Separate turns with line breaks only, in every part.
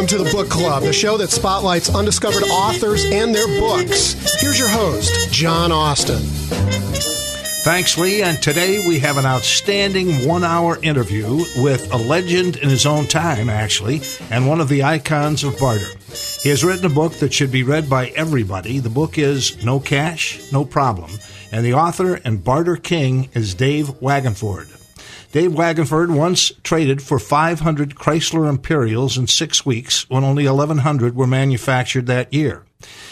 Welcome to the Book Club, the show that spotlights undiscovered authors and their books. Here's your host, John Austin.
Thanks, Lee. And today we have an outstanding one-hour interview with a legend in his own time, actually, and one of the icons of barter. He has written a book that should be read by everybody. The book is No Cash, No Problem, and the author and barter king is Dave Wagenvoord. Dave Wagenvoord once traded for 500 Chrysler Imperials in 6 weeks when only 1,100 were manufactured that year.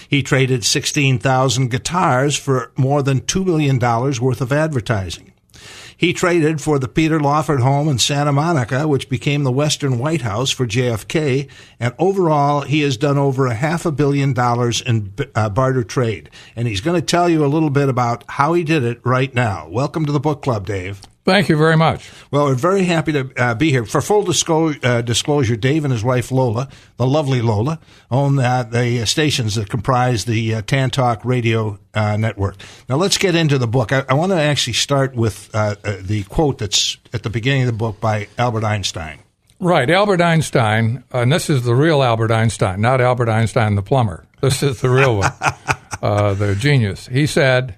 He traded 16,000 guitars for more than $2 million worth of advertising. He traded for the Peter Lawford home in Santa Monica, which became the Western White House for JFK, and overall he has done over $500 million in barter trade. And he's going to tell you a little bit about how he did it right now. Welcome to the Book Club, Dave.
Thank you very much.
Well, we're very happy to be here. For full disclosure, Dave and his wife Lola, the lovely Lola, own the stations that comprise the Tan Talk radio network. Now, let's get into the book. I want to actually start with the quote that's at the beginning of the book by Albert Einstein.
Right, Albert Einstein, and this is the real Albert Einstein, not Albert Einstein the plumber. This is the real one, the genius. He said,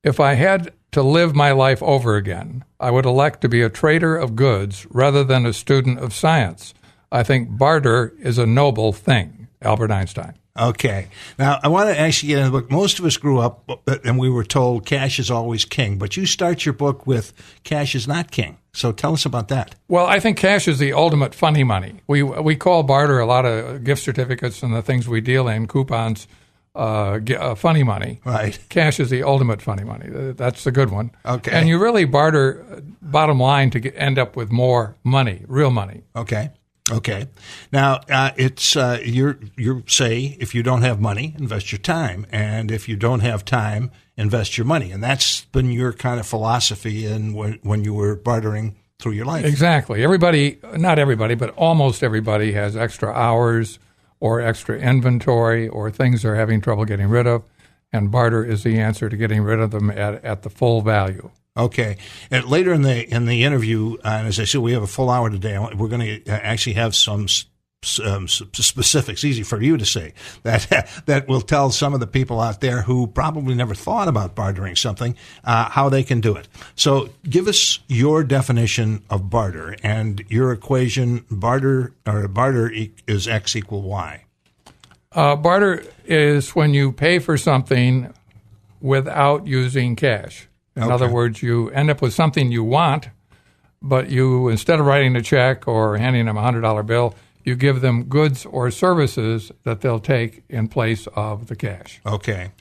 "If I had to live my life over again, I would elect to be a trader of goods rather than a student of science. I think barter is a noble thing." Albert Einstein.
Okay. Now, I want to actually get into the book. Most of us grew up and we were told cash is always king, but you start your book with cash is not king. So tell us about that.
Well, I think cash is the ultimate funny money. We call barter a lot of gift certificates and the things we deal in, coupons, funny money.
Right. Cash
is the ultimate funny money. That's the good one.
Okay.
And you really barter, bottom line, to end up with more money, real money.
Okay. Now, it's you say if you don't have money, invest your time, and if you don't have time, invest your money, and that's been your kind of philosophy. And when you were bartering through your life,
exactly. Everybody, not everybody, but almost everybody has extra hours or extra inventory or things they're having trouble getting rid of, and barter is the answer to getting rid of them at the full value.
Okay. And later in the interview, and as I said, we have a full hour today. We're going to actually have some specifics, easy for you to say, that will tell some of the people out there who probably never thought about bartering something, how they can do it. So give us your definition of barter and your equation. Barter is X equal Y.
Barter is when you pay for something without using cash. In other words, you end up with something you want, but you, instead of writing a check or handing them a $100 bill, you give them goods or services that they'll take in place of the cash.
Okay.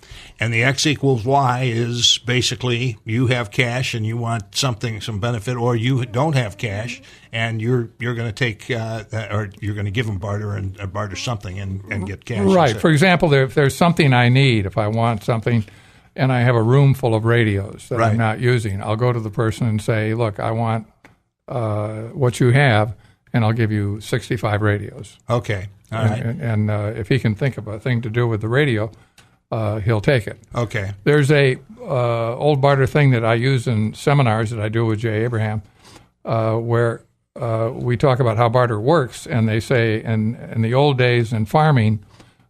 And the X equals Y is basically you have cash and you want something, some benefit, or you don't have cash and you're going to take or you're going to give them barter and barter something and get cash.
Right. For example, if there's something I need, if I want something and I have a room full of radios that I'm not using, I'll go to the person and say, look, I want what you have, and I'll give you 65 radios.
Okay. All right.
And if he can think of a thing to do with the radio, he'll take it.
Okay.
There's a old barter thing that I use in seminars that I do with Jay Abraham, where we talk about how barter works, and they say in the old days in farming,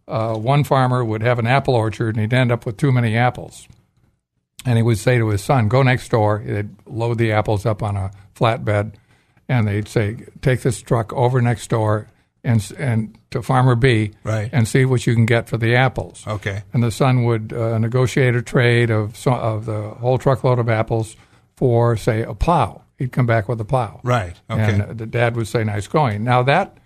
one farmer would have an apple orchard, and he'd end up with too many apples. And he would say to his son, go next door. They'd load the apples up on a flatbed, and they'd say, take this truck over next door and to Farmer B and see what you can get for the apples.
Okay.
And the son would negotiate a trade of the whole truckload of apples for, say, a plow. He'd come back with a plow.
Right. Okay.
And the dad would say, nice going. Now that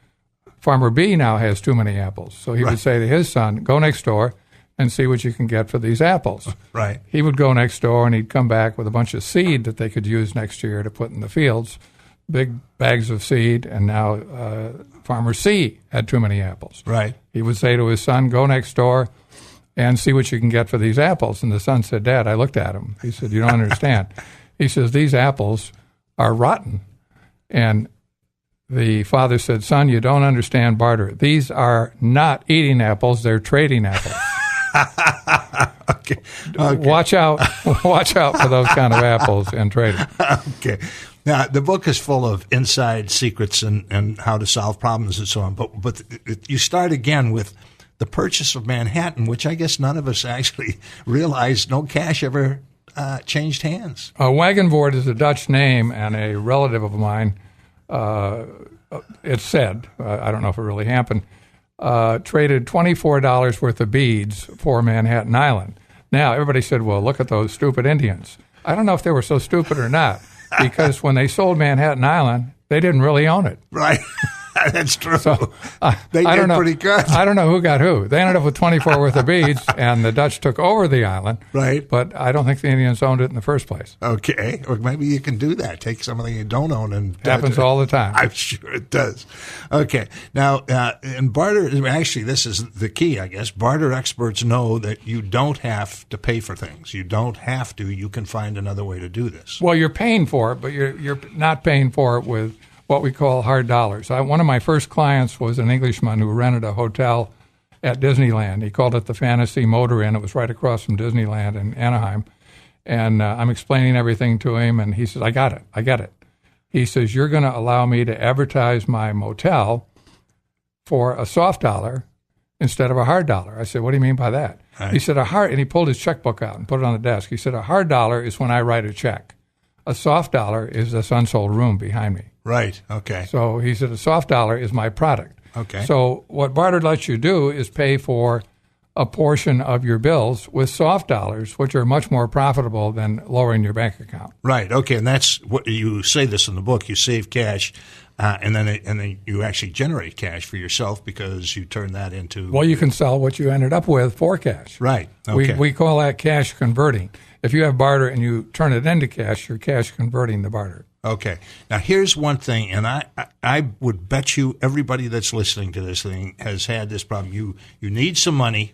Farmer B now has too many apples. So he would say to his son, go next door and see what you can get for these apples.
Right.
He would go next door and he'd come back with a bunch of seed that they could use next year to put in the fields, big bags of seed, and now Farmer C had too many apples.
Right.
He would say to his son, go next door and see what you can get for these apples. And the son said, Dad, I looked at him. He said, you don't understand. He says, these apples are rotten. And the father said, son, you don't understand barter. These are not eating apples, they're trading apples. Watch out for those kind of apples in trading.
Okay. Now, the book is full of inside secrets and how to solve problems and so on. But you start again with the purchase of Manhattan, which I guess none of us actually realized no cash ever changed hands.
Wagenvoord is a Dutch name, and a relative of mine, it's said, I don't know if it really happened, traded $24 worth of beads for Manhattan Island. Now, everybody said, well, look at those stupid Indians. I don't know if they were so stupid or not, because when they sold Manhattan Island, they didn't really own it.
Right. That's true.
So,
they did pretty good.
I don't know who got who. They ended up with 24 worth of beads, and the Dutch took over the island.
Right.
But I don't think the Indians owned it in the first place.
Okay. Or maybe you can do that. Take something you don't own and
happens all the time.
I'm sure it does. Okay. Now, in barter, actually, this is the key, I guess. Barter experts know that you don't have to pay for things. You don't have to. You can find another way to do this.
Well, you're paying for it, but you're not paying for it with what we call hard dollars. One of my first clients was an Englishman who rented a hotel at Disneyland. He called it the Fantasy Motor Inn. It was right across from Disneyland in Anaheim. And I'm explaining everything to him, and he says, I got it. He says, you're going to allow me to advertise my motel for a soft dollar instead of a hard dollar. I said, what do you mean by that? Right. He said, and he pulled his checkbook out and put it on the desk. He said, a hard dollar is when I write a check. A soft dollar is this unsold room behind me.
Right. Okay.
So he said a soft dollar is my product.
Okay.
So what barter lets you do is pay for a portion of your bills with soft dollars, which are much more profitable than lowering your bank account.
Right. Okay. And that's what you say this in the book. You save cash, and then you actually generate cash for yourself because you turn that into.
Well, you can sell what you ended up with for cash.
Right. Okay.
We call that cash converting. If you have barter and you turn it into cash, you're cash converting the barter.
Okay. Now, here's one thing, and I would bet you everybody that's listening to this thing has had this problem. You need some money,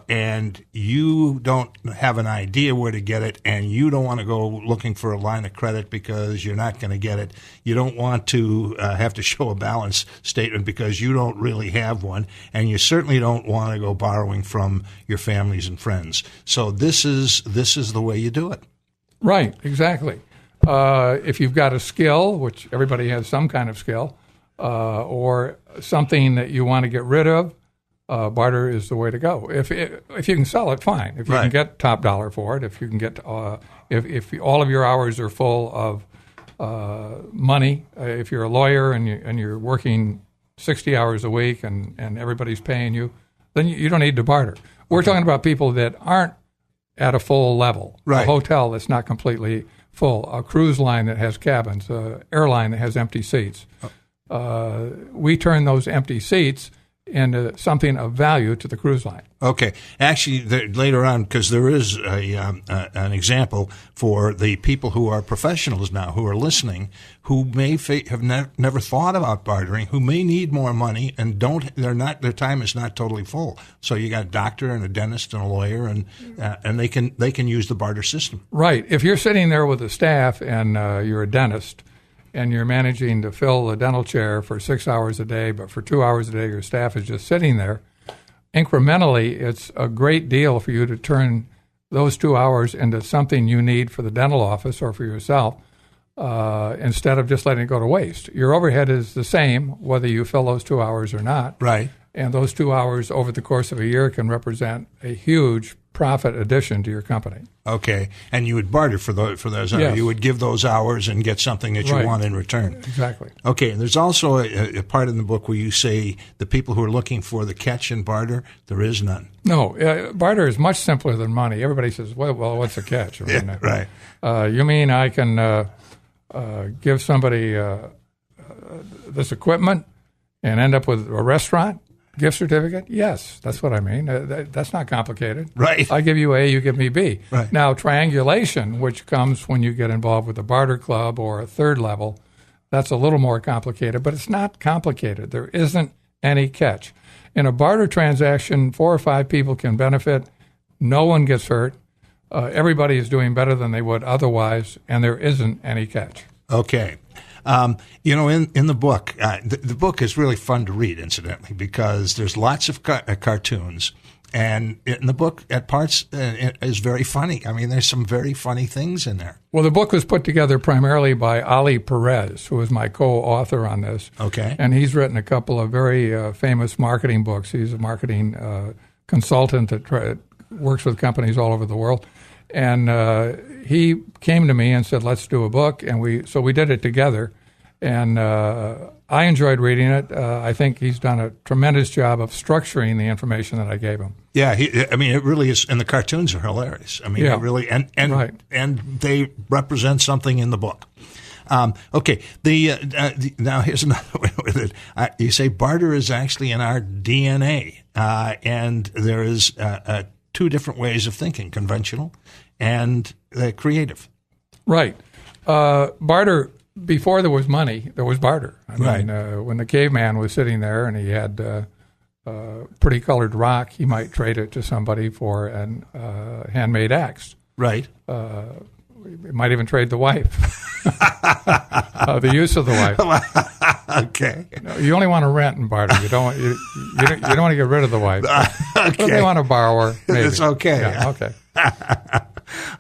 and you don't have an idea where to get it, and you don't want to go looking for a line of credit because you're not going to get it. You don't want to have to show a balance statement because you don't really have one, and you certainly don't want to go borrowing from your families and friends. So this is the way you do it.
Right, exactly. If you've got a skill, which everybody has some kind of skill, or something that you want to get rid of, barter is the way to go. If you can sell it, fine. If you can get top dollar for it, if you can get if all of your hours are full of money, if you're a lawyer and you're working 60 hours a week and everybody's paying you, then you don't need to barter. We're talking about people that aren't at a full level.
Right.
A hotel that's not completely full, a cruise line that has cabins, an airline that has empty seats. We turn those empty seats into something of value to the cruise line.
Okay. Actually, later on, because there is an example for the people who are professionals now, who are listening, who may have never thought about bartering, who may need more money and their time is not totally full. So you got a doctor and a dentist and a lawyer, and they can use the barter system.
Right. If you're sitting there with a staff and you're a dentist, and you're managing to fill the dental chair for 6 hours a day, but for 2 hours a day your staff is just sitting there, incrementally it's a great deal for you to turn those 2 hours into something you need for the dental office or for yourself instead of just letting it go to waste. Your overhead is the same whether you fill those 2 hours or not.
Right.
And those 2 hours over the course of a year can represent a huge profit addition to your company.
Okay, and you would barter for those hours.
Yes.
You would give those hours and get something that you want in return.
Exactly.
Okay, and there's also a part in the book where you say the people who are looking for the catch in barter, there is none.
No, barter is much simpler than money. Everybody says, well, what's the catch?
Yeah, right.
You mean I can give somebody this equipment and end up with a restaurant? Gift certificate? Yes, that's what I mean. That's not complicated.
Right.
I give you A, you give me B.
Right.
Now, triangulation, which comes when you get involved with a barter club or a third level, that's a little more complicated, but it's not complicated. There isn't any catch. In a barter transaction, 4 or 5 people can benefit. No one gets hurt. Everybody is doing better than they would otherwise, and there isn't any catch.
Okay. In the book, the book is really fun to read, incidentally, because there's lots of cartoons. And in the book, at parts, is very funny. I mean, there's some very funny things in there.
Well, the book was put together primarily by Ali Perez, who is my co-author on this.
Okay.
And he's written a couple of very famous marketing books. He's a marketing consultant that works with companies all over the world. And he came to me and said, let's do a book. And we did it together. And I enjoyed reading it. I think he's done a tremendous job of structuring the information that I gave him.
Yeah, it really is, and the cartoons are hilarious. I mean,
yeah.
It really, and
right.
and they represent something in the book. Okay, now here's another way with it. You say barter is actually in our DNA, and there is two different ways of thinking: conventional and creative.
Right. Barter. Before there was money, there was barter. I mean, when the caveman was sitting there and he had pretty colored rock, he might trade it to somebody for an handmade axe.
Right.
He might even trade the wife, the use of the wife.
Okay.
You only want to rent and barter. You don't want to get rid of the wife.
Okay.
But if they want to borrow her, maybe.
It's okay.
Yeah, okay.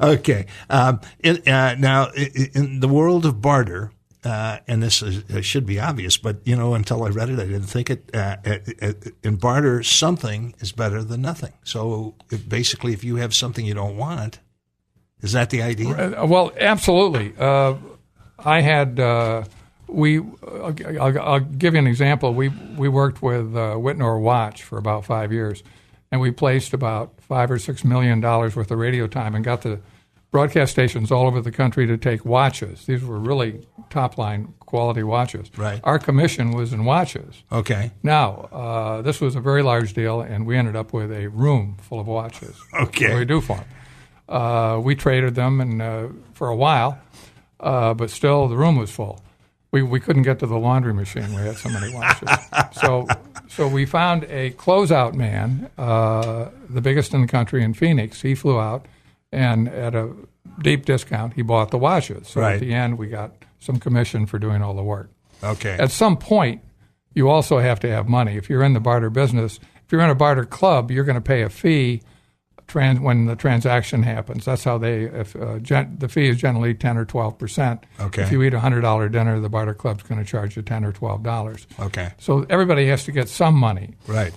Okay. Now, in the world of barter, and this should be obvious, but until I read it, I didn't think it. In barter, something is better than nothing. So basically, if you have something you don't want, is that the idea?
Well, absolutely. I had. I'll give you an example. We worked with Whitnor Watch for about 5 years. And we placed about $5 or $6 million worth of radio time and got the broadcast stations all over the country to take watches. These were really top-line quality watches.
Right.
Our commission was in watches.
Okay.
Now, this was a very large deal, and we ended up with a room full of watches.
Okay.
We do for them. We traded them and for a while, but still the room was full. We couldn't get to the laundry machine. We had so many watches. So we found a closeout man, the biggest in the country in Phoenix. He flew out, and at a deep discount, he bought the watches. So
right.
At the end, we got some commission for doing all the work.
Okay.
At some point, you also have to have money. If you're in the barter business, if you're in a barter club, you're going to pay a fee when the transaction happens. That's how the fee is generally 10 or 12%.
Okay.
If you eat a $100 dinner, the barter club's going to charge you $10 or $12.
Okay.
So everybody has to get some money.
Right.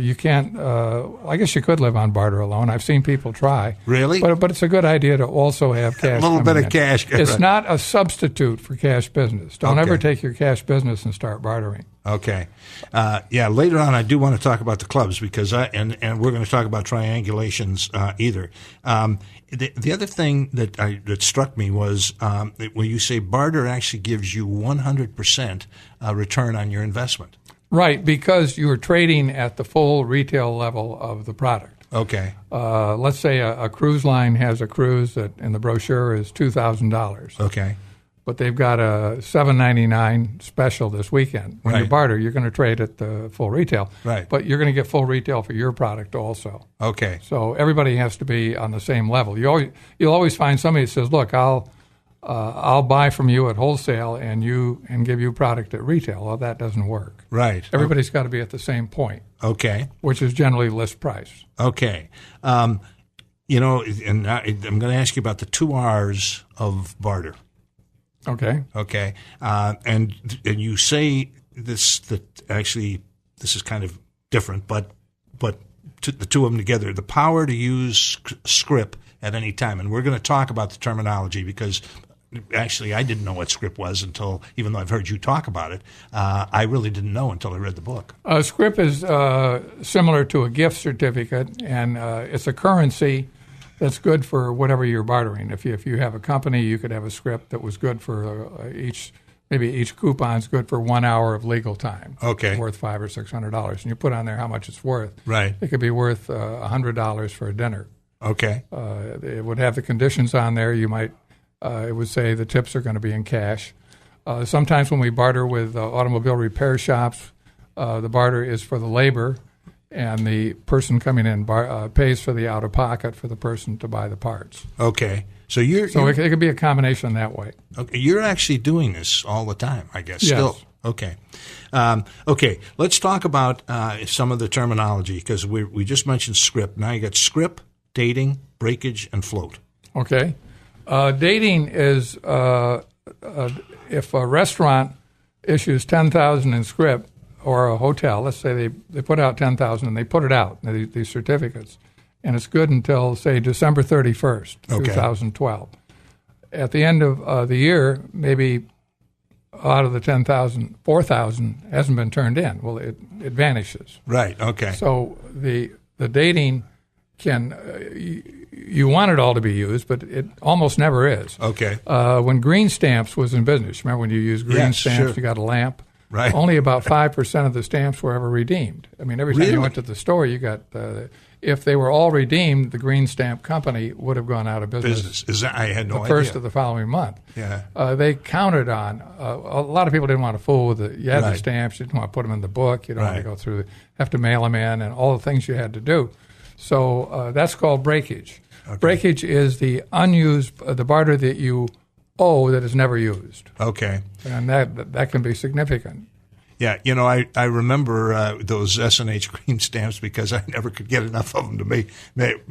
You can't. I guess you could live on barter alone. I've seen people try.
Really?
But it's a good idea to also have cash.
A little bit of cash.
It's not a substitute for cash business. Don't
Okay.
ever take your cash business and start bartering.
Okay. Later on, I do want to talk about the clubs because and we're going to talk about triangulations either. The other thing that struck me was when you say barter actually gives you 100% return on your investment.
Right, because you're trading at the full retail level of the product.
Okay.
Let's say a cruise line has a cruise that in the brochure is $2,000.
Okay.
But they've got a $7.99 special this weekend. When
Right.
you barter, you're going to trade at the full retail.
Right.
But you're going to get full retail for your product also.
Okay.
So everybody has to be on the same level. You'll always find somebody that says, "Look, I'll buy from you at wholesale and give you product at retail." Well, that doesn't work.
Right.
Everybody's got to be at the same point.
Okay.
Which is generally list price.
Okay. And I'm going to ask you about the 2 R's of barter.
Okay.
Okay. And you say that actually this is kind of different, but the two of them together, the power to use script at any time. And we're going to talk about the terminology because actually I didn't know what script was until, even though I've heard you talk about it, I really didn't know until I read the book.
Script is similar to a gift certificate, and it's a currency that's good for whatever you're bartering. If you have a company, you could have a script that was good for each coupon's good for 1 hour of legal time.
Okay.
Worth $500 or $600. And you put on there how much it's worth.
Right.
It could be worth $100 for a dinner.
Okay.
It would have the conditions on there. You might, it would say the tips are going to be in cash. Sometimes when we barter with automobile repair shops, the barter is for the labor, and the person coming in pays for the out-of-pocket for the person to buy the parts.
Okay.
So it could be a combination that way.
Okay. You're actually doing this all the time, I guess.
Yes.
Still. Okay. Okay, let's talk about some of the terminology, because we just mentioned scrip. Now you got scrip, dating, breakage, and float.
Okay. Dating is if a restaurant issues $10,000 in scrip, or a hotel, let's say they put out $10,000 and they put it out, these certificates, and it's good until, say, December 31st, 2012. At the end of the year, maybe out of the 10,000, 4,000 hasn't been turned in. Well, it vanishes.
Right, okay.
So the dating can, you want it all to be used, but it almost never is.
Okay.
When green stamps was in business, remember when you used green stamps,
sure.
you got a lamp?
Right.
Only about 5% of the stamps were ever redeemed. I mean, every time you went to the store, you got, if they were all redeemed, the green stamp company would have gone out of business.
Is that, I had no idea.
The first of the following month.
Yeah.
They counted on, a lot of people didn't want to fool with it. You had the stamps, you didn't want to put them in the book, you don't want to go through, have to mail them in, and all the things you had to do. So that's called breakage. Okay. Breakage is the unused, the barter that you owe that is never used.
Okay.
And that can be significant.
Yeah, I remember those S&H green stamps because I never could get enough of them to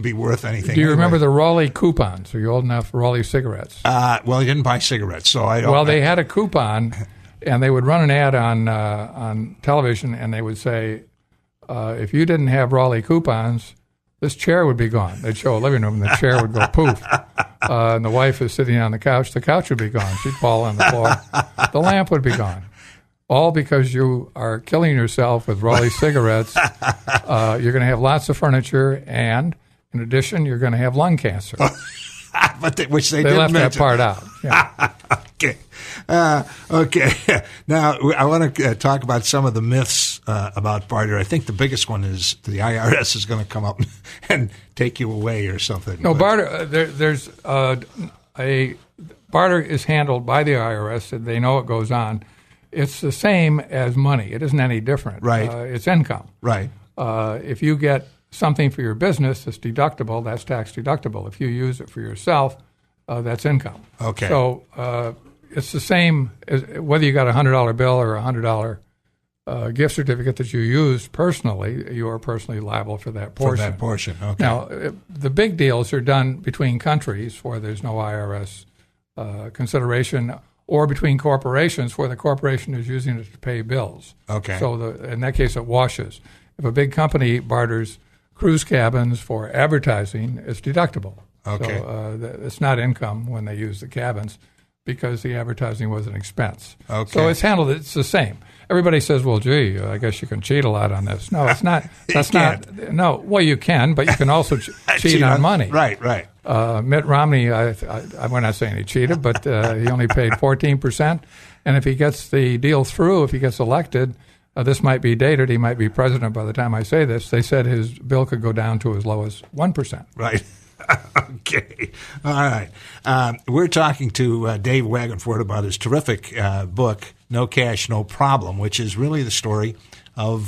be worth anything.
Do you remember the Raleigh coupons? Are you old enough for Raleigh cigarettes?
Well, I didn't buy cigarettes, so I don't.
Well, they had a coupon, and they would run an ad on television, and they would say, if you didn't have Raleigh coupons, this chair would be gone. They'd show a living room, and the chair would go poof. And the wife is sitting on the couch would be gone. She'd fall on the floor. The lamp would be gone. All because you are killing yourself with Raleigh cigarettes. You're going to have lots of furniture, and in addition, you're going to have lung cancer.
Which they
left
mention.
that part out. Yeah.
Okay. Okay. Now, I want to talk about some of the myths about barter. I think the biggest one is the IRS is going to come up and take you away or something.
No, barter. There's a barter is handled by the IRS, and they know it goes on. It's the same as money. It isn't any different.
Right.
It's income.
Right.
If you get something for your business that's deductible, that's tax deductible. If you use it for yourself, that's income.
Okay.
So it's the same as whether you got a $100 bill or a $100 gift certificate that you use personally. You are personally liable for that portion.
For that portion. Okay.
Now, the big deals are done between countries where there's no IRS consideration, or between corporations where the corporation is using it to pay bills.
Okay.
So in that case, it washes. If a big company barters cruise cabins for advertising, it's deductible.
Okay.
So it's not income when they use the cabins because the advertising was an expense.
Okay.
So it's handled. It's the same. Everybody says, "Well, gee, I guess you can cheat a lot on this." No, it's not. That's not. No. Well, you can, but you can also cheat on money.
Right. Right.
Mitt Romney, we're not saying he cheated, but he only paid 14%. And if he gets the deal through, if he gets elected, this might be dated. He might be president by the time I say this. They said his bill could go down to as low as 1%.
Right. Okay. All right. We're talking to Dave Wagenvoord about his terrific book, No Cash, No Problem, which is really the story of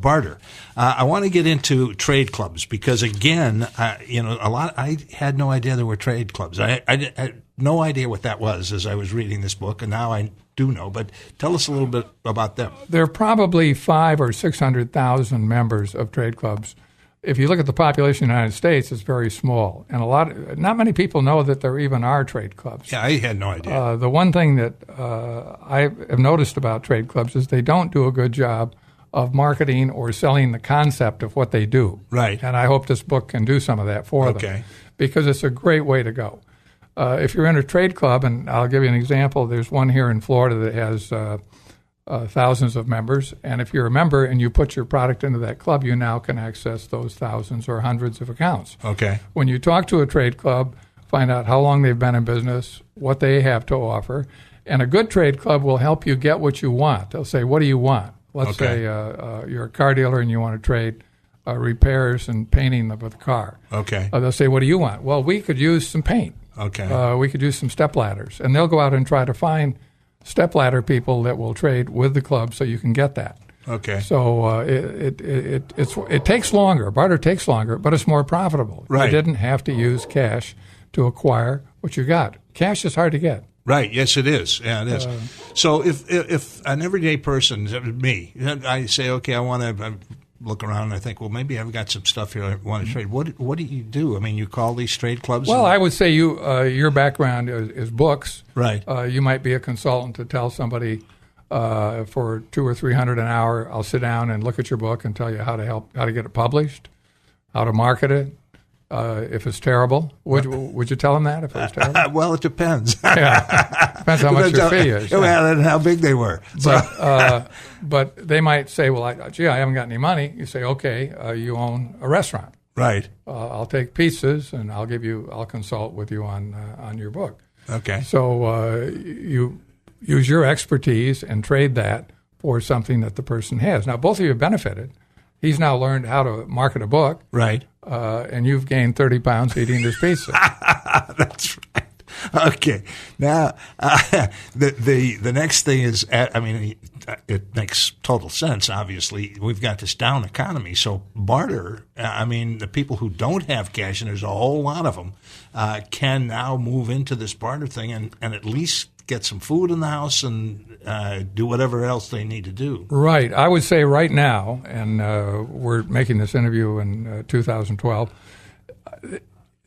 barter. I want to get into trade clubs because, again, I had no idea there were trade clubs. I had no idea what that was as I was reading this book, and now I do know. But tell us a little bit about them.
There are probably 500,000 or 600,000 members of trade clubs. If you look at the population of the United States, it's very small, and not many people know that there even are trade clubs.
Yeah, I had no idea.
The one thing that I have noticed about trade clubs is they don't do a good job of marketing or selling the concept of what they do.
Right.
And I hope this book can do some of that for them because it's a great way to go. If you're in a trade club, and I'll give you an example, there's one here in Florida that has thousands of members, and if you're a member and you put your product into that club, you now can access those thousands or hundreds of accounts.
Okay.
When you talk to a trade club, find out how long they've been in business, what they have to offer, and a good trade club will help you get what you want. They'll say, what do you want? Let's say you're a car dealer and you want to trade repairs and painting of the car.
Okay.
They'll say, what do you want? Well, we could use some paint.
Okay.
We could use some step ladders. And they'll go out and try to find stepladder people that will trade with the club so you can get that.
Okay.
So it takes longer. Barter takes longer, but it's more profitable.
Right.
You didn't have to use cash to acquire what you got. Cash is hard to get.
Right. Yes, it is. Yeah, it is. So if an everyday person, me, I say, okay, I want to look around and I think, well, maybe I've got some stuff here I want to trade. What do you do? I mean, you call these trade clubs?
Well, I would say your background is books.
Right.
You might be a consultant to tell somebody for $200 or $300 an hour, I'll sit down and look at your book and tell you how to get it published, how to market it. If it's terrible, would you tell them that if it was terrible?
Well, it depends.
Yeah, depends how much your fee is.
Well, and how big they were.
But they might say, well, I haven't got any money. You say, okay, you own a restaurant.
Right.
I'll take pieces and I'll consult with you on your book.
Okay.
So you use your expertise and trade that for something that the person has. Now, both of you have benefited. He's now learned how to market a book.
Right.
And you've gained 30 pounds eating this pizza.
That's right. Okay. Now, the next thing is, I mean, it makes total sense, obviously. We've got this down economy. So barter, I mean, the people who don't have cash, and there's a whole lot of them, can now move into this barter thing and at least get some food in the house and do whatever else they need to do.
Right. I would say right now, and we're making this interview in 2012,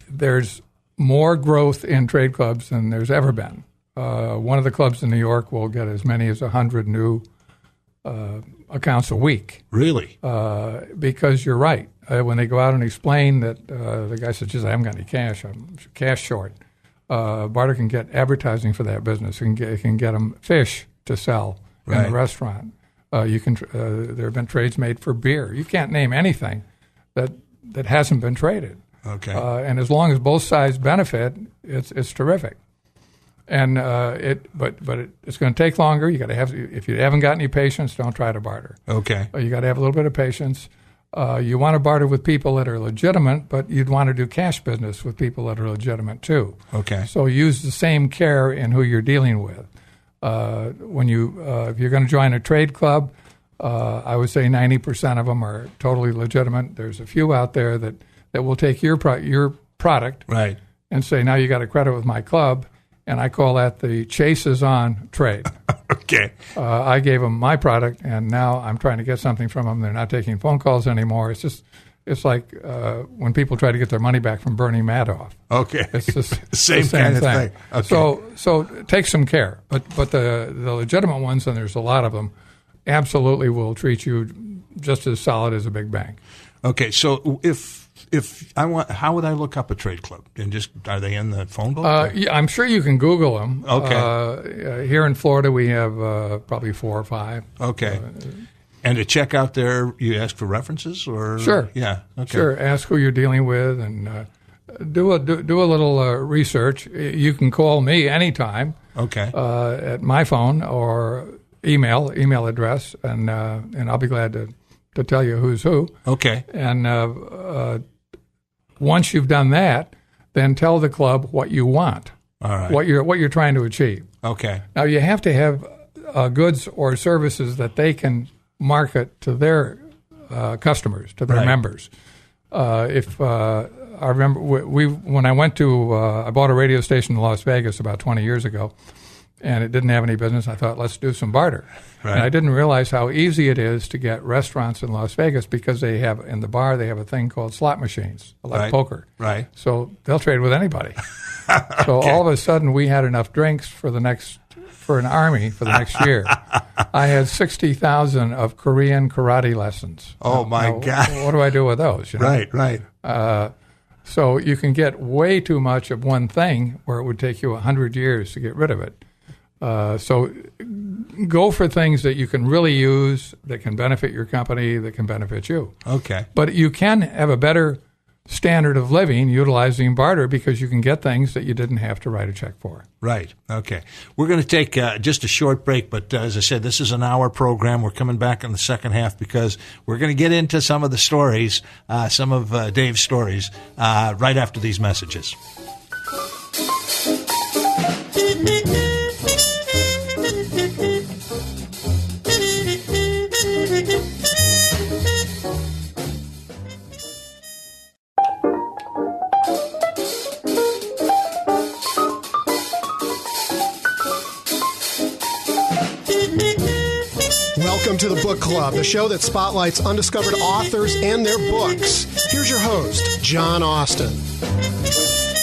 there's more growth in trade clubs than there's ever been. One of the clubs in New York will get as many as 100 new accounts a week.
Really?
Because you're right. When they go out and explain that the guy says, I haven't got any cash, I'm cash short. Barter can get advertising for that business. It can get them fish to sell in the restaurant. There have been trades made for beer. You can't name anything that hasn't been traded.
Okay.
And as long as both sides benefit, it's terrific. And it's going to take longer. You got to have. If you haven't got any patience, don't try to barter.
Okay.
You got to have a little bit of patience. You want to barter with people that are legitimate, but you'd want to do cash business with people that are legitimate too.
Okay.
So use the same care in who you're dealing with. When if you're going to join a trade club, I would say 90% of them are totally legitimate. There's a few out there that will take your product
right
and say, now you got a credit with my club, and I call that the chase is on trade.
Okay.
I gave them my product, and now I'm trying to get something from them. They're not taking phone calls anymore. It's like when people try to get their money back from Bernie Madoff.
Okay.
It's the
same kind of thing. Okay.
So take some care. But the legitimate ones, and there's a lot of them, absolutely will treat you just as solid as a big bank.
Okay. So if I want, how would I look up a trade club? And just, are they in the phone book?
Yeah, I'm sure you can Google them.
Okay.
Here in Florida, we have probably 4 or 5.
Okay. And to check out there, you ask for references, or
sure,
yeah, okay,
sure. Ask who you're dealing with, and do a little research. You can call me anytime.
Okay.
At my phone or email address, and I'll be glad to tell you who's who.
Okay.
And once you've done that, then tell the club what you want.
All right.
What you're trying to achieve.
Okay.
Now you have to have goods or services that they can market to their customers, to their members. If I remember, when I went to, I bought a radio station in Las Vegas about 20 years ago, and it didn't have any business. I thought, let's do some barter.
Right.
And I didn't realize how easy it is to get restaurants in Las Vegas, because they have, in the bar, they have a thing called slot machines, like poker.
Right.
So they'll trade with anybody. So all of a sudden, we had enough drinks for an army for the next year. I had 60,000 of Korean karate lessons.
Oh, my God.
What do I do with those? You know?
Right.
So you can get way too much of one thing where it would take you 100 years to get rid of it. So go for things that you can really use, that can benefit your company, that can benefit you.
Okay.
But you can have a better standard of living utilizing barter, because you can get things that you didn't have to write a check for.
Right. Okay. We're going to take just a short break, but as I said, this is an hour program. We're coming back in the second half because we're going to get into some of the stories, some of Dave's stories, right after these messages.
Welcome to the Book Club, the show that spotlights undiscovered authors and their books. Here's your host, John Austin.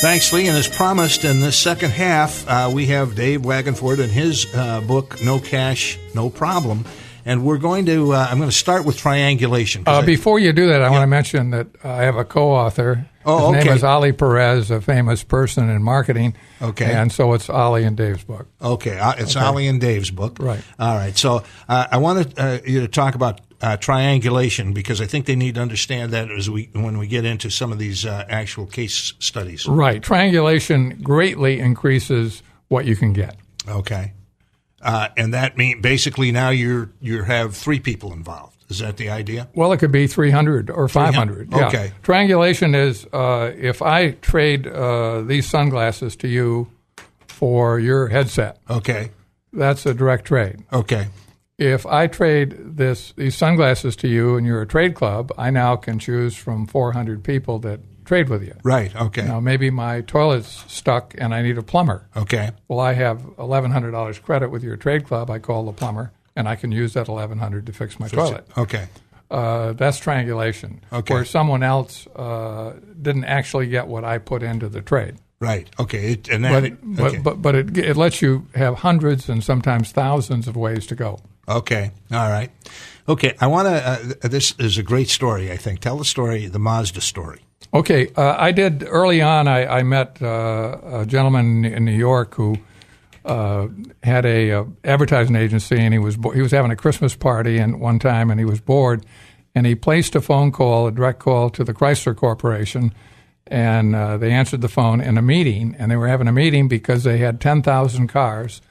Thanks, Lee. And as promised, in this second half, we have Dave Wagenvoord and his book, No Cash, No Problem. And we're going to, I'm going to start with Triangulation.
Before you do that, I want to mention that I have a co-author. His name is Ali Perez, a famous person in marketing.
Okay.
And so it's Ali and Dave's book.
Okay. It's Ali and Dave's book.
Right.
All right. So I wanted you to talk about triangulation, because I think they need to understand that when we get into some of these actual case studies.
Right. Triangulation greatly increases what you can get.
Okay. And that means basically now you have three people involved. Is that the idea?
Well, it could be 300 or 500. Yeah.
Okay.
Triangulation is if I trade these sunglasses to you for your headset.
Okay.
That's a direct trade.
Okay.
If I trade these sunglasses to you and you're a trade club, I now can choose from 400 people that trade with you.
Right. Okay.
Now, maybe my toilet's stuck and I need a plumber.
Okay.
Well, I have $1,100 credit with your trade club. I call the plumber, and I can use that $1,100 to fix my toilet.
Okay.
That's triangulation.
Okay.
Where someone else didn't actually get what I put into the trade.
Right. Okay.
But it lets you have hundreds and sometimes thousands of ways to go.
Okay. All right. Okay. I want to. This is a great story, I think. Tell the story, the Mazda story.
Okay. I did early on. I met a gentleman in New York who had a advertising agency, and he was having a Christmas party and one time, and he was bored, and he placed a direct call to the Chrysler Corporation, and they answered the phone in a meeting, and they were having a meeting because they had 10,000 cars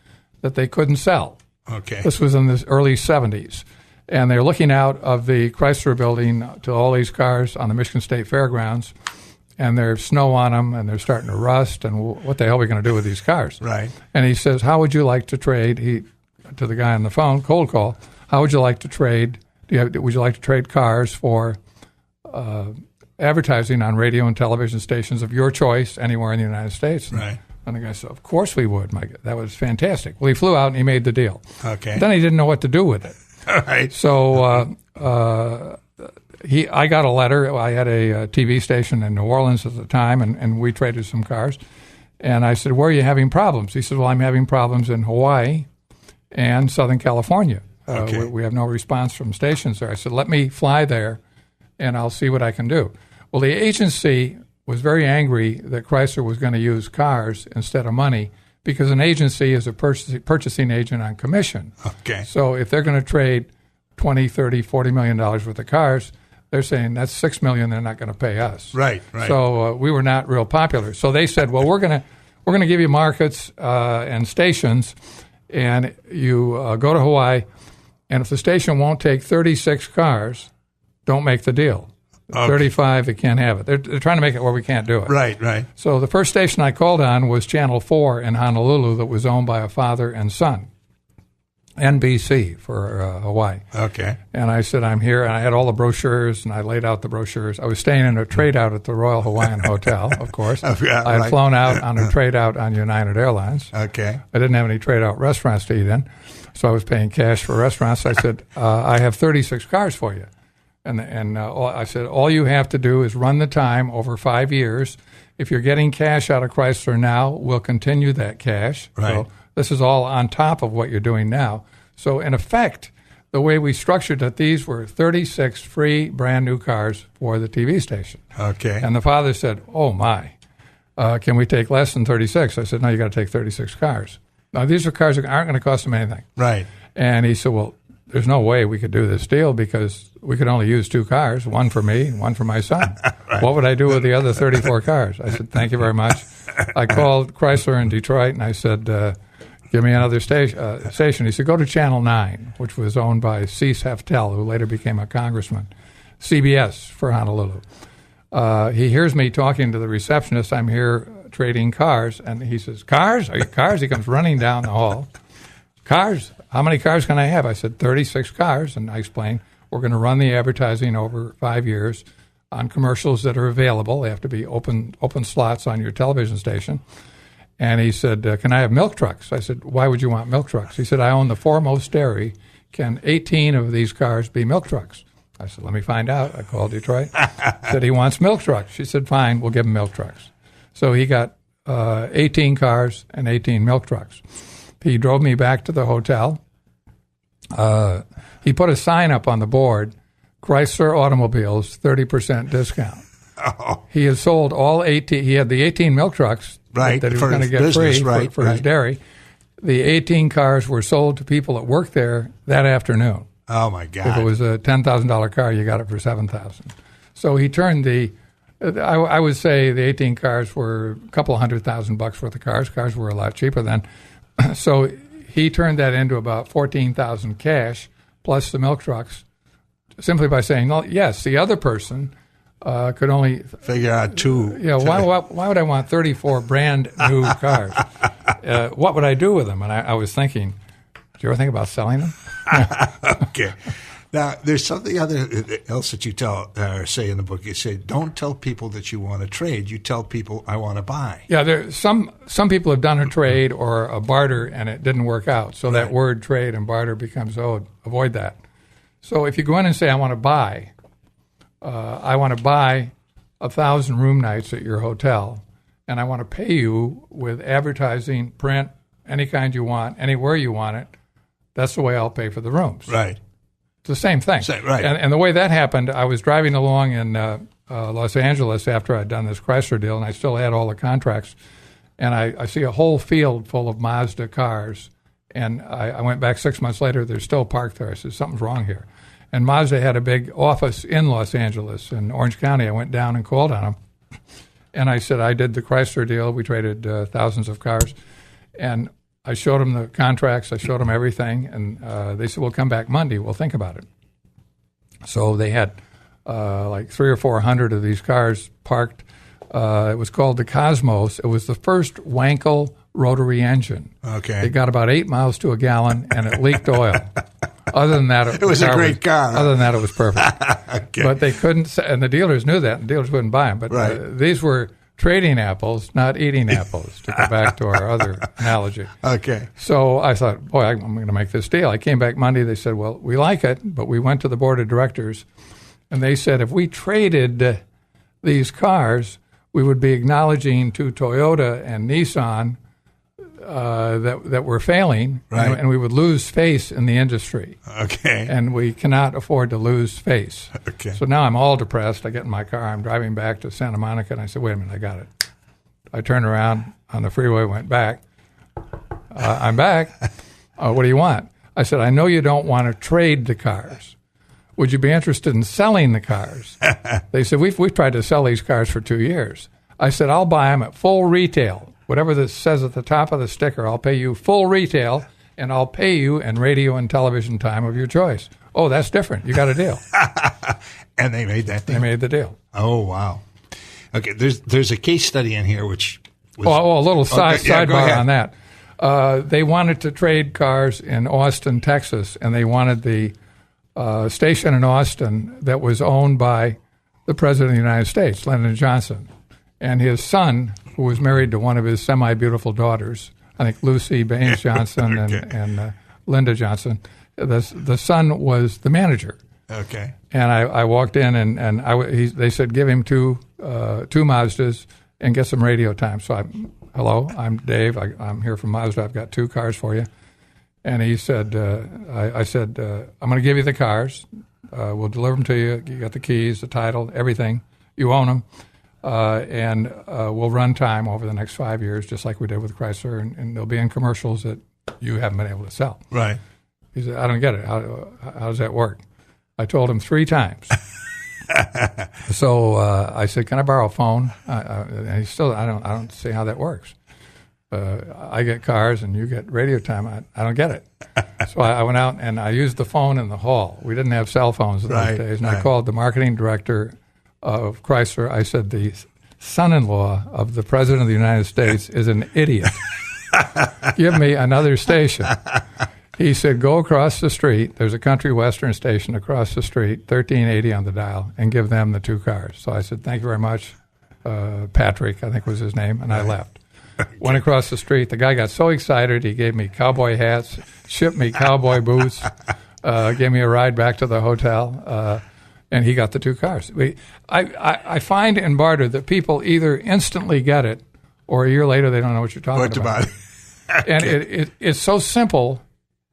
that they couldn't sell.
Okay.
This was in the early 70s. And they're looking out of the Chrysler building to all these cars on the Michigan State Fairgrounds, and there's snow on them, and they're starting to rust, and what the hell are we going to do with these cars?
Right.
And he says, how would you like to trade, to the guy on the phone, cold call, how would you like to trade, would you like to trade cars for advertising on radio and television stations of your choice anywhere in the United States?
Right.
And the guy said, of course we would, Mike. That was fantastic. Well, he flew out and he made the deal.
Okay.
Then he didn't know what to do with it.
All right.
So I got a letter. I had a TV station in New Orleans at the time, and we traded some cars. And I said, where are you having problems? He said, well, I'm having problems in Hawaii and Southern California.
Okay.
We have no response from stations there. I said, let me fly there, and I'll see what I can do. Well, the agency was very angry that Chrysler was going to use cars instead of money, because an agency is a purchasing agent on commission.
Okay.
So if they're going to trade $20, $30, $40 million worth of cars, they're saying that's $6 million they're not going to pay us.
Right.
So we were not real popular. So they said, well, we're going to give you markets and stations, and you go to Hawaii, and if the station won't take 36 cars, don't make the deal.
Okay.
35, they can't have it. They're trying to make it where we can't do it.
Right.
So the first station I called on was Channel 4 in Honolulu that was owned by a father and son, NBC for Hawaii.
Okay.
And I said, I'm here, and I had all the brochures, and I laid out the brochures. I was staying in a trade-out at the Royal Hawaiian Hotel, of course. I had flown out on a trade-out on United Airlines.
Okay.
I didn't have any trade-out restaurants to eat in, so I was paying cash for restaurants. I said, I have 36 cars for you. And I said, all you have to do is run the time over 5 years. If you're getting cash out of Chrysler now, we'll continue that cash.
Right.
So this is all on top of what you're doing now. So in effect, the way we structured it, these were 36 free brand new cars for the TV station.
Okay.
And the father said, oh my, can we take less than 36? I said, no, you got to take 36 cars. Now these are cars that aren't going to cost them anything.
Right.
And he said, well, there's no way we could do this deal because we could only use 2 cars, one for me and one for my son. Right. What would I do with the other 34 cars? I said, thank you very much. I called Chrysler in Detroit, and I said, give me another station. He said, go to Channel 9, which was owned by Cease Heftel, who later became a congressman, CBS for Honolulu. He hears me talking to the receptionist. I'm here trading cars, and he says, cars? Are you cars? He comes running down the hall. Cars? How many cars can I have? I said, 36 cars. And I explained, we're going to run the advertising over 5 years on commercials that are available. They have to be open slots on your television station. And he said, can I have milk trucks? I said, why would you want milk trucks? He said, I own the foremost dairy can 18 of these cars be milk trucks? I said, let me find out. I called Detroit. Said he wants milk trucks. She said, fine, we'll give him milk trucks. So he got 18 cars and 18 milk trucks. He drove me back to the hotel. He put a sign up on the board, Chrysler Automobiles, 30% discount.
Oh.
He had sold all 18. He had the 18 milk trucks that he was going to get free for his dairy. The 18 cars were sold to people that worked there that afternoon.
Oh, my God.
If it was a $10,000 car, you got it for $7,000. So he turned I would say the 18 cars were a couple of $100,000 worth of cars. Cars were a lot cheaper then. So he turned that into about $14,000 cash plus the milk trucks simply by saying, well, yes, the other person could only
figure out two.
Why would I want 34 brand new cars? What would I do with them? And I was thinking, do you ever think about selling them?
Okay. Now, there's something else that you say in the book. You say, don't tell people that you want to trade. You tell people, I want to buy.
Yeah, some people have done a trade or a barter, and it didn't work out. So that word trade and barter becomes owed. Avoid that. So if you go in and say, I want to buy 1,000 room nights at your hotel, and I want to pay you with advertising, print, any kind you want, anywhere you want it, that's the way I'll pay for the rooms.
Right.
It's the same thing.
Right.
And the way that happened, I was driving along in Los Angeles after I'd done this Chrysler deal, and I still had all the contracts. And I see a whole field full of Mazda cars. And I went back 6 months later. They're still parked there. I said, something's wrong here. And Mazda had a big office in Los Angeles, in Orange County. I went down and called on them. And I said, I did the Chrysler deal. We traded thousands of cars. And I showed them the contracts. I showed them everything. And they said, well, come back Monday. We'll think about it. So they had like 300 or 400 of these cars parked. It was called the Cosmos. It was the first Wankel rotary engine.
Okay.
It got about 8 miles to a gallon, and it leaked oil. Other than that,
it was a great car.
Other than that, it was perfect.
Okay.
But they couldn't, and the dealers knew that, and the dealers wouldn't buy them. But these were trading apples, not eating apples, to go back to our other analogy.
Okay.
So I thought, boy, I'm going to make this deal. I came back Monday. They said, well, we like it, but we went to the board of directors, and they said if we traded these cars, we would be acknowledging to Toyota and Nissan that we're failing, and we would lose face in the industry.
Okay.
And we cannot afford to lose face.
Okay.
So now I'm all depressed. I get in my car. I'm driving back to Santa Monica, and I said, wait a minute, I got it. I turned around on the freeway, went back. I'm back. What do you want? I said, I know you don't want to trade the cars. Would you be interested in selling the cars? They said, we've tried to sell these cars for 2 years. I said, I'll buy them at full retail. Whatever this says at the top of the sticker, I'll pay you full retail, and I'll pay you in radio and television time of your choice. Oh, that's different. You got a deal.
And they made that deal?
They made the deal.
Oh, wow. Okay, there's a case study in here which was...
a little sidebar on that. They wanted to trade cars in Austin, Texas, and they wanted the station in Austin that was owned by the President of the United States, Lyndon Johnson, and his son, who was married to one of his semi-beautiful daughters, I think Lucy Baines Johnson and Linda Johnson. The son was the manager.
Okay.
And I walked in, and they said, give him two Mazdas and get some radio time. So hello, I'm Dave. I'm here from Mazda. I've got 2 cars for you. And he said, I said, I'm going to give you the cars. We'll deliver them to you. You got the keys, the title, everything. You own them. And we'll run time over the next 5 years, just like we did with Chrysler, and they'll be in commercials that you haven't been able to sell.
Right.
He said, I don't get it. How does that work? I told him 3 times. So I said, can I borrow a phone? And he still, I don't see how that works. I get cars and you get radio time. I don't get it. So I went out and I used the phone in the hall. We didn't have cell phones in those days. And I called the marketing director of Chrysler. I said, the son-in-law of the President of the United States is an idiot. Give me another station. He said, go across the street. There's a country western station across the street, 1380 on the dial, and give them the 2 cars. So I said, thank you very much, Patrick, I think was his name, and I left. Went across the street. The guy got so excited, he gave me cowboy hats, shipped me cowboy boots, gave me a ride back to the hotel, and he got the 2 cars. I find in barter that people either instantly get it, or a year later they don't know what you're talking about. And it's so simple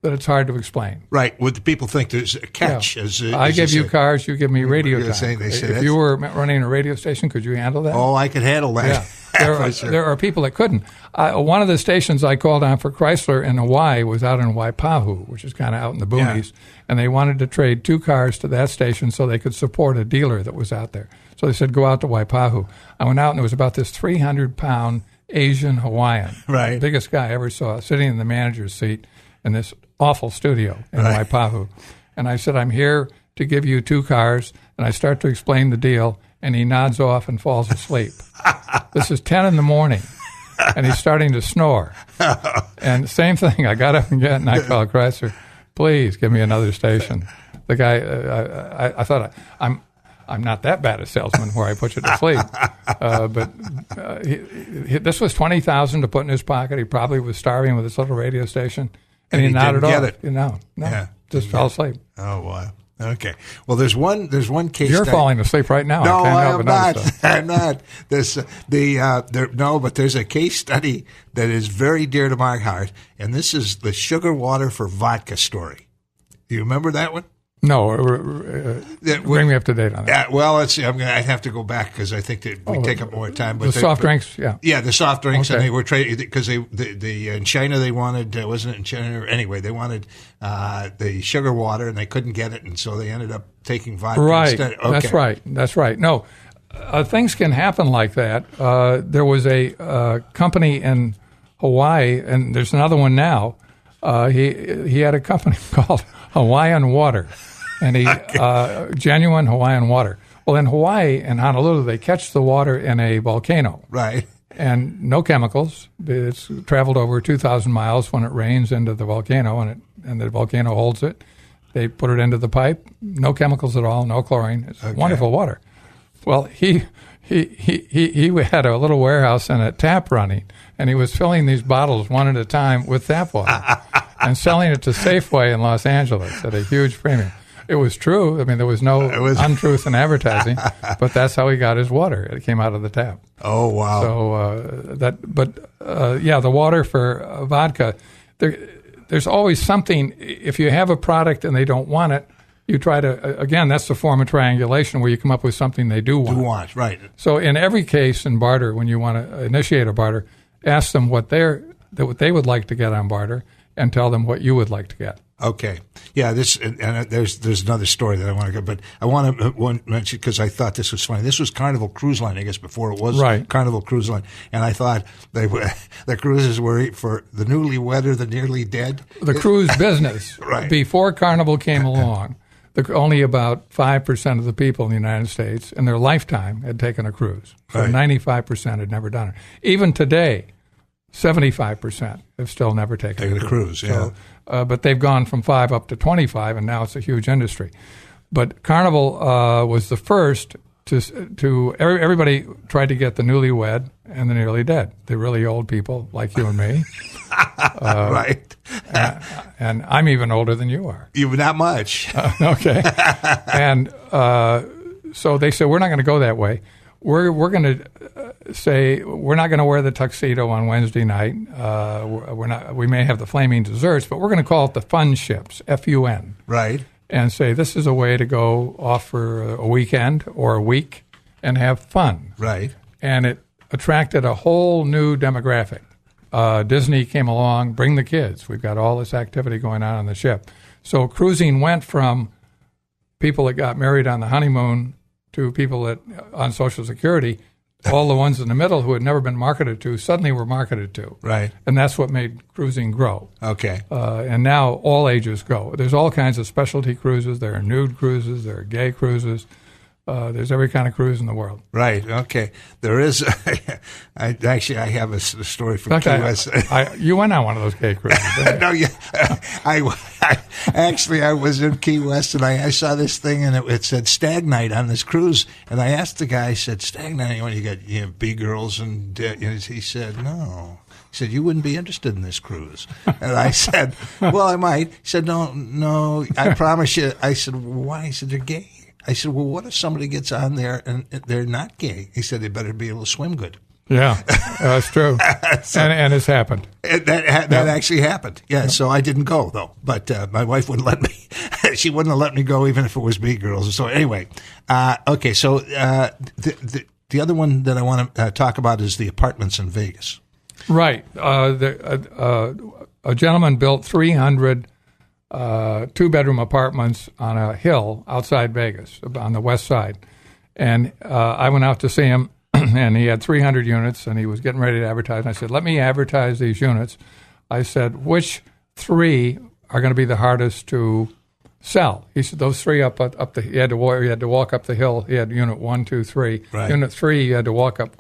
that it's hard to explain.
Right. What the people think there's a catch.
Yeah. I give you cars, you give me radio time. If you were running a radio station, could you handle that?
Oh, I could handle that.
Yeah. There are people that couldn't. One of the stations I called on for Chrysler in Hawaii was out in Waipahu, which is kind of out in the boonies, and they wanted to trade 2 cars to that station so they could support a dealer that was out there. So they said, go out to Waipahu. I went out, and there was about this 300-pound Asian Hawaiian,
right,
biggest guy I ever saw, sitting in the manager's seat in this awful studio in Waipahu. And I said, I'm here to give you 2 cars, and I start to explain the deal, and he nods off and falls asleep. This is 10 in the morning, and he's starting to snore. And same thing, I got up again, and I called Chrysler, please give me another station. The guy, I thought, I'm not that bad a salesman where I put you to sleep. But this was $20,000 to put in his pocket. He probably was starving with his little radio station. And he nodded off. Just fell asleep.
Oh, wow. Okay. Well, there's one case.
You're falling asleep right now.
No, I am not. I'm not. But there's a case study that is very dear to my heart, and this is the sugar water for vodka story. Do you remember that one?
No, bring me up to date on that.
Well, let's see. I'd have to go back because I think that we take up more time. But
the soft drinks,
yeah, the soft drinks, and they were trading because in China they wanted wasn't it in China anyway? They wanted the sugar water and they couldn't get it, and so they ended up taking vodka instead.
Okay. That's right. No, things can happen like that. There was a company in Hawaii, and there's another one now. He had a company called Hawaiian Water, and genuine Hawaiian water. Well, in Hawaii and Honolulu, they catch the water in a volcano,
right?
And no chemicals. It's traveled over 2,000 miles when it rains into the volcano, and the volcano holds it. They put it into the pipe. No chemicals at all. No chlorine. It's wonderful water. Well, he had a little warehouse and a tap running, and he was filling these bottles one at a time with tap water and selling it to Safeway in Los Angeles at a huge premium. It was true. I mean, there was no untruth in advertising, but that's how he got his water. It came out of the tap.
Oh, wow.
So the water for vodka, there's always something. If you have a product and they don't want it, you try to, again, that's the form of triangulation where you come up with something they do want.
Right.
So in every case in barter, when you want to initiate a barter, ask them what they would like to get on barter and tell them what you would like to get.
Okay. Yeah, there's another story that I want to get, but I want to mention because I thought this was funny. This was Carnival Cruise Line, I guess, before it was Carnival Cruise Line. And I thought the cruises were for the newlywed or the nearly dead.
The cruise business, before Carnival came along, only about 5% of the people in the United States in their lifetime had taken a cruise. So 95% had never done it. Even today, 75% have still never taken a cruise.
Yeah.
So, but they've gone from 5 up to 25, and now it's a huge industry. But Carnival was the first to everybody tried to get the newlywed and the nearly dead, the really old people like you and me.
Right.
And I'm even older than you are.
You're not much.
Okay. And so they said, we're not going to go that way. We're going to say we're not going to wear the tuxedo on Wednesday night. We may have the flaming desserts, but we're going to call it the fun ships, F-U-N.
Right.
And say this is a way to go off for a weekend or a week and have fun.
Right.
And it attracted a whole new demographic. Disney came along, bring the kids. We've got all this activity going on the ship. So cruising went from people that got married on the honeymoon to people that on Social Security, all the ones in the middle who had never been marketed to suddenly were marketed to.
Right.
And that's what made cruising grow.
Okay.
And now all ages go. There's all kinds of specialty cruises. There are nude cruises. There are gay cruises. There's every kind of cruise in the world.
Right. Okay. There is. I have a story from Key West.
You went on one of those gay cruises. Didn't you?
No, I was in Key West and I saw this thing and it said stag night on this cruise. And I asked the guy, I said, stag night, when you got B-girls? And he said, no. He said, you wouldn't be interested in this cruise. And I said, well, I might. He said, no, I promise you. I said, why? He said, they're gay. I said, well, what if somebody gets on there and they're not gay? He said, they better be able to swim good.
Yeah, that's true. and it's happened.
That actually happened. Yeah, so I didn't go, though. But my wife wouldn't let me. She wouldn't have let me go even if it was B-girls. So anyway, okay, so the other one that I want to talk about is the apartments in Vegas. Right.
A gentleman built 300 two-bedroom apartments on a hill outside Vegas, on the west side. And I went out to see him, and he had 300 units, and he was getting ready to advertise. And I said, let me advertise these units. I said, which three are going to be the hardest to sell? He said, those three up the. He had to walk up the hill. He had unit 1, 2, 3.
Right.
Unit 3, he had to walk up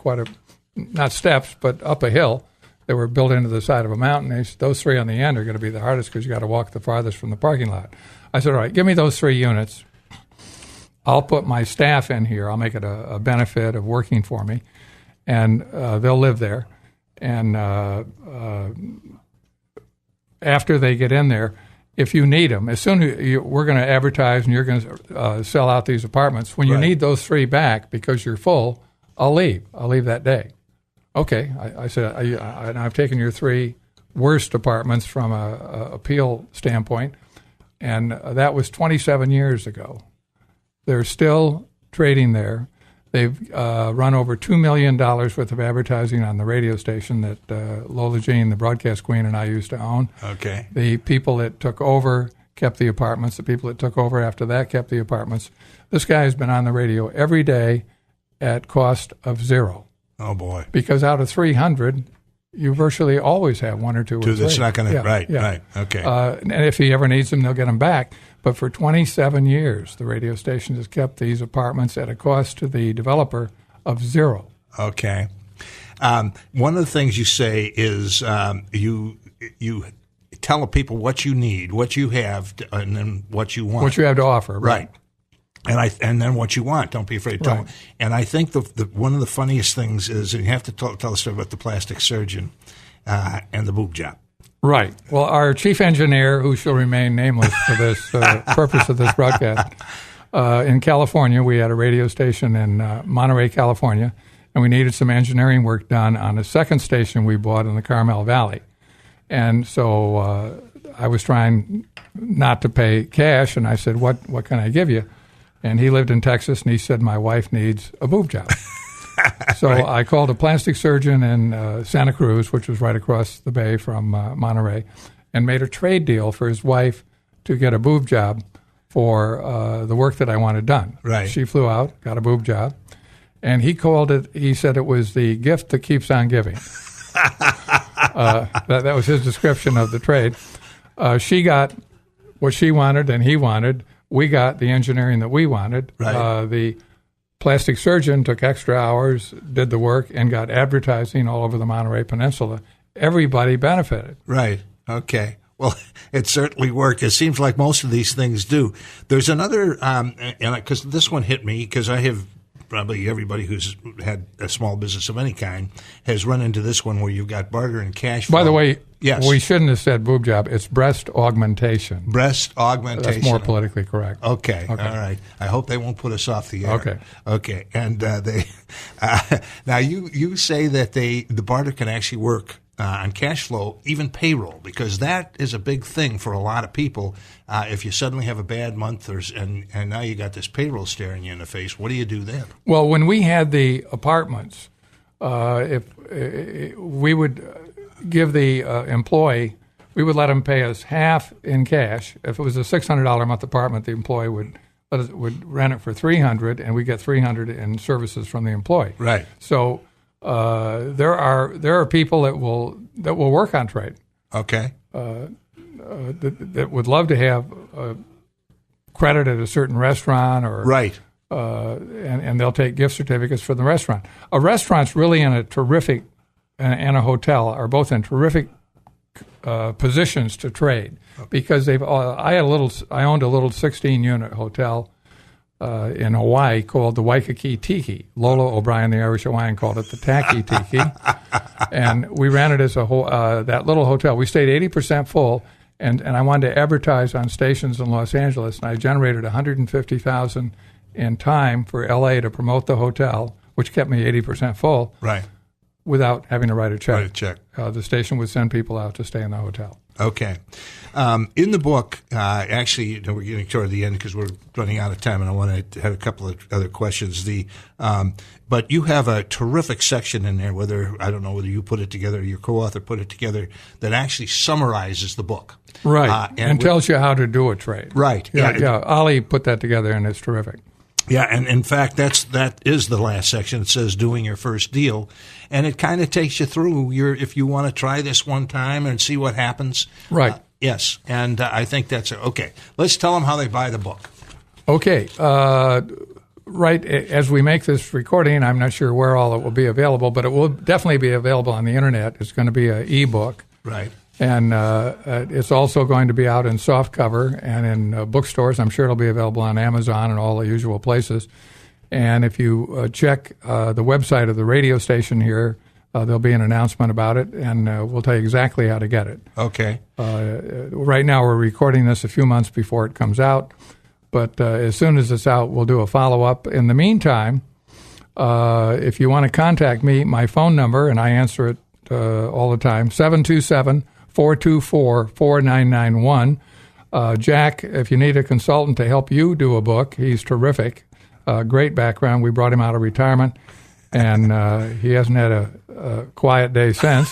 not steps, but up a hill. They were built into the side of a mountain. He said, those three on the end are going to be the hardest because you got to walk the farthest from the parking lot. I said, all right, give me those 3 units. I'll put my staff in here. I'll make it a benefit of working for me, and they'll live there. And after they get in there, if you need them, as soon as we're going to advertise and you're going to sell out these apartments, when you need those 3 back because you're full, I'll leave. I'll leave that day. Okay, I said, I've taken your 3 worst apartments from a appeal standpoint, and that was 27 years ago. They're still trading there. They've run over $2 million worth of advertising on the radio station that Lola Jean, the broadcast queen, and I used to own.
Okay.
The people that took over kept the apartments. The people that took over after that kept the apartments. This guy has been on the radio every day at cost of 0.
Oh, boy.
Because out of 300, you virtually always have 1 or 2 or 3.
That's not going to, right, okay.
And if he ever needs them, they'll get them back. But for 27 years, the radio station has kept these apartments at a cost to the developer of 0.
Okay. One of the things you say is you tell people what you need, what you have, and then what you want.
What you have to offer.
Right. And then what you want. Don't be afraid to tell them. And I think the one of the funniest things is, and you have to tell us about the plastic surgeon and the boob job.
Right. Well, our chief engineer, who shall remain nameless for this purpose of this broadcast, in California, we had a radio station in Monterey, California, and we needed some engineering work done on a second station we bought in the Carmel Valley. And so I was trying not to pay cash, and I said, what can I give you? And he lived in Texas, and he said, my wife needs a boob job. So I called a plastic surgeon in Santa Cruz, which was right across the bay from Monterey, and made a trade deal for his wife to get a boob job for the work that I wanted done.
Right.
She flew out, got a boob job, and he said it was the gift that keeps on giving. That was his description of the trade. She got what she wanted and he wanted. We got the engineering that we wanted.
Right.
The plastic surgeon took extra hours, did the work, and got advertising all over the Monterey Peninsula. Everybody benefited.
Right. Okay. Well, it certainly worked. It seems like most of these things do. There's another, because this one hit me, because I have probably everybody who's had a small business of any kind has run into this one where you've got barter and cash flow.
By the way,
yes.
We shouldn't have said boob job. It's breast augmentation.
Breast augmentation.
That's more politically correct.
Okay. All right. I hope they won't put us off the air. Okay. And now you say that the barter can actually work on cash flow, even payroll, because that is a big thing for a lot of people. If you suddenly have a bad month and now you got this payroll staring you in the face, what do you do then?
Well, when we had the apartments, if we would give the employee, we would let him pay us half in cash. If it was a $600 a month apartment, the employee would rent it for $300, and we get $300 in services from the employee.
Right.
So there are people that will work on trade.
Okay.
That would love to have credit at a certain restaurant or
right.
and they'll take gift certificates for the restaurant. A restaurant's really in a terrific, and a hotel are both in terrific positions to trade, because I owned a little 16-unit hotel in Hawaii called the Waikiki Tiki. Lola O'Brien, the Irish Hawaiian, called it the Tacky Tiki, and we ran it as that little hotel. We stayed 80% full, and I wanted to advertise on stations in Los Angeles, and I generated $150,000 in time for LA to promote the hotel, which kept me 80% full.
Right.
Without having to write a check.
Write a check.
The station would send people out to stay in the hotel.
Okay. In the book, actually, we're getting toward the end because we're running out of time, and I want to have a couple of other questions. But you have a terrific section in there, I don't know whether you put it together or your co-author put it together, that actually summarizes the book.
Right. And tells you how to do a trade.
Right.
Yeah. Ali put that together, and it's terrific.
Yeah, and in fact, that is the last section. It says doing your first deal, and it kind of takes you through if you want to try this one time and see what happens.
Right.
Yes, and I think that's okay. Let's tell them how they buy the book.
Okay. Right as we make this recording, I'm not sure where all it will be available, but it will definitely be available on the internet. It's going to be an e-book.
Right.
And it's also going to be out in softcover and in bookstores. I'm sure it'll be available on Amazon and all the usual places. And if you check the website of the radio station here, there'll be an announcement about it, and we'll tell you exactly how to get it.
Okay.
Right now we're recording this a few months before it comes out, but as soon as it's out, we'll do a follow-up. In the meantime, if you want to contact me, my phone number, and I answer it all the time, 727-424-4991. Jack, if you need a consultant to help you do a book, he's terrific. Great background. We brought him out of retirement, and he hasn't had a quiet day since.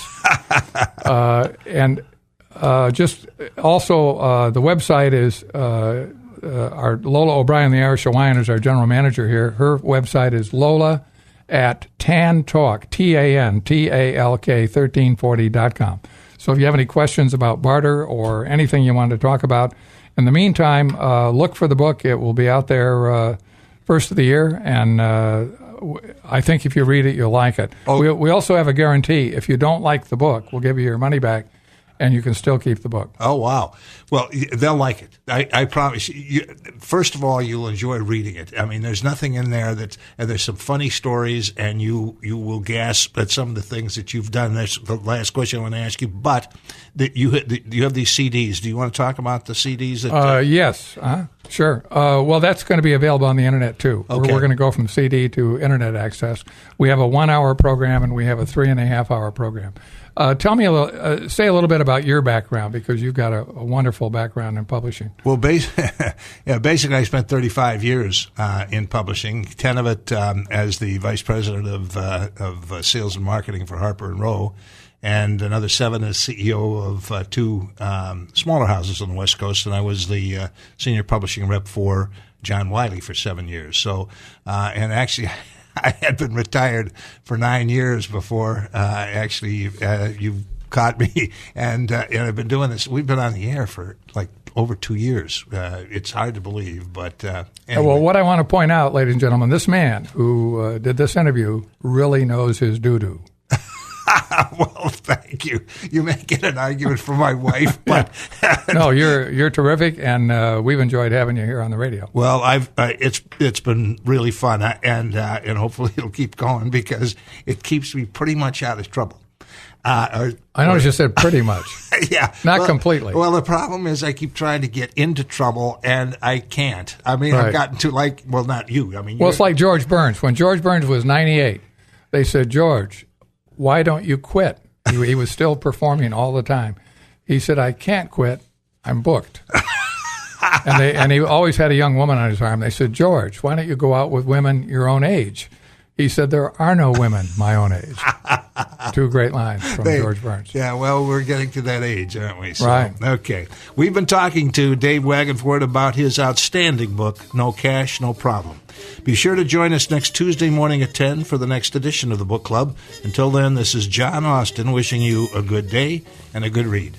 Just also, the website is our Lola O'Brien, the Irish Hawaiian, is our general manager here. Her website is Lola at TANTALK, TANTALK 1340.com. So if you have any questions about barter or anything you want to talk about, in the meantime, look for the book. It will be out there first of the year, and I think if you read it, you'll like it. Oh. We also have a guarantee. If you don't like the book, we'll give you your money back, and you can still keep the book.
Oh, wow. Well, they'll like it. I promise you. First of all, you'll enjoy reading it. I mean, there's nothing in there and there's some funny stories, and you will gasp at some of the things that you've done. That's the last question I want to ask you. But you have these CDs. Do you want to talk about the CDs?
Yes. Sure. Well, that's going to be available on the internet, too.
Okay.
We're going to go from CD to internet access. We have a 1-hour program, and we have a 3.5-hour program. Tell me say a little bit about your background, because you've got a wonderful background in publishing.
Well, basically, I spent 35 years in publishing, 10 of it as the vice president of sales and marketing for Harper & Row, and another 7 as CEO of 2 smaller houses on the West Coast, and I was the senior publishing rep for John Wiley for 7 years. So, and actually, I had been retired for 9 years before you caught me, and I've been doing this. We've been on the air for like over 2 years. It's hard to believe, but anyway.
Well, what I want to point out, ladies and gentlemen, this man who did this interview really knows his doo-doo.
Well, thank you. You may get an argument from my wife, but
no, you're terrific, and we've enjoyed having you here on the radio.
Well, it's been really fun, and hopefully it'll keep going, because it keeps me pretty much out of trouble.
I noticed you said pretty much.
Yeah,
not completely.
Well, the problem is I keep trying to get into trouble, and I can't. I mean,
right.
I've gotten to not you. I mean,
well, it's like George Burns. When George Burns was 98, they said, George, why don't you quit? He was still performing all the time. He said, I can't quit. I'm booked. and he always had a young woman on his arm. They said, George, why don't you go out with women your own age? He said, there are no women my own age. 2 great lines from George Burns.
Yeah, well, we're getting to that age, aren't we? So,
right.
Okay. We've been talking to Dave Wagenvoord about his outstanding book, No Cash, No Problem. Be sure to join us next Tuesday morning at 10 for the next edition of the Book Club. Until then, this is John Austin wishing you a good day and a good read.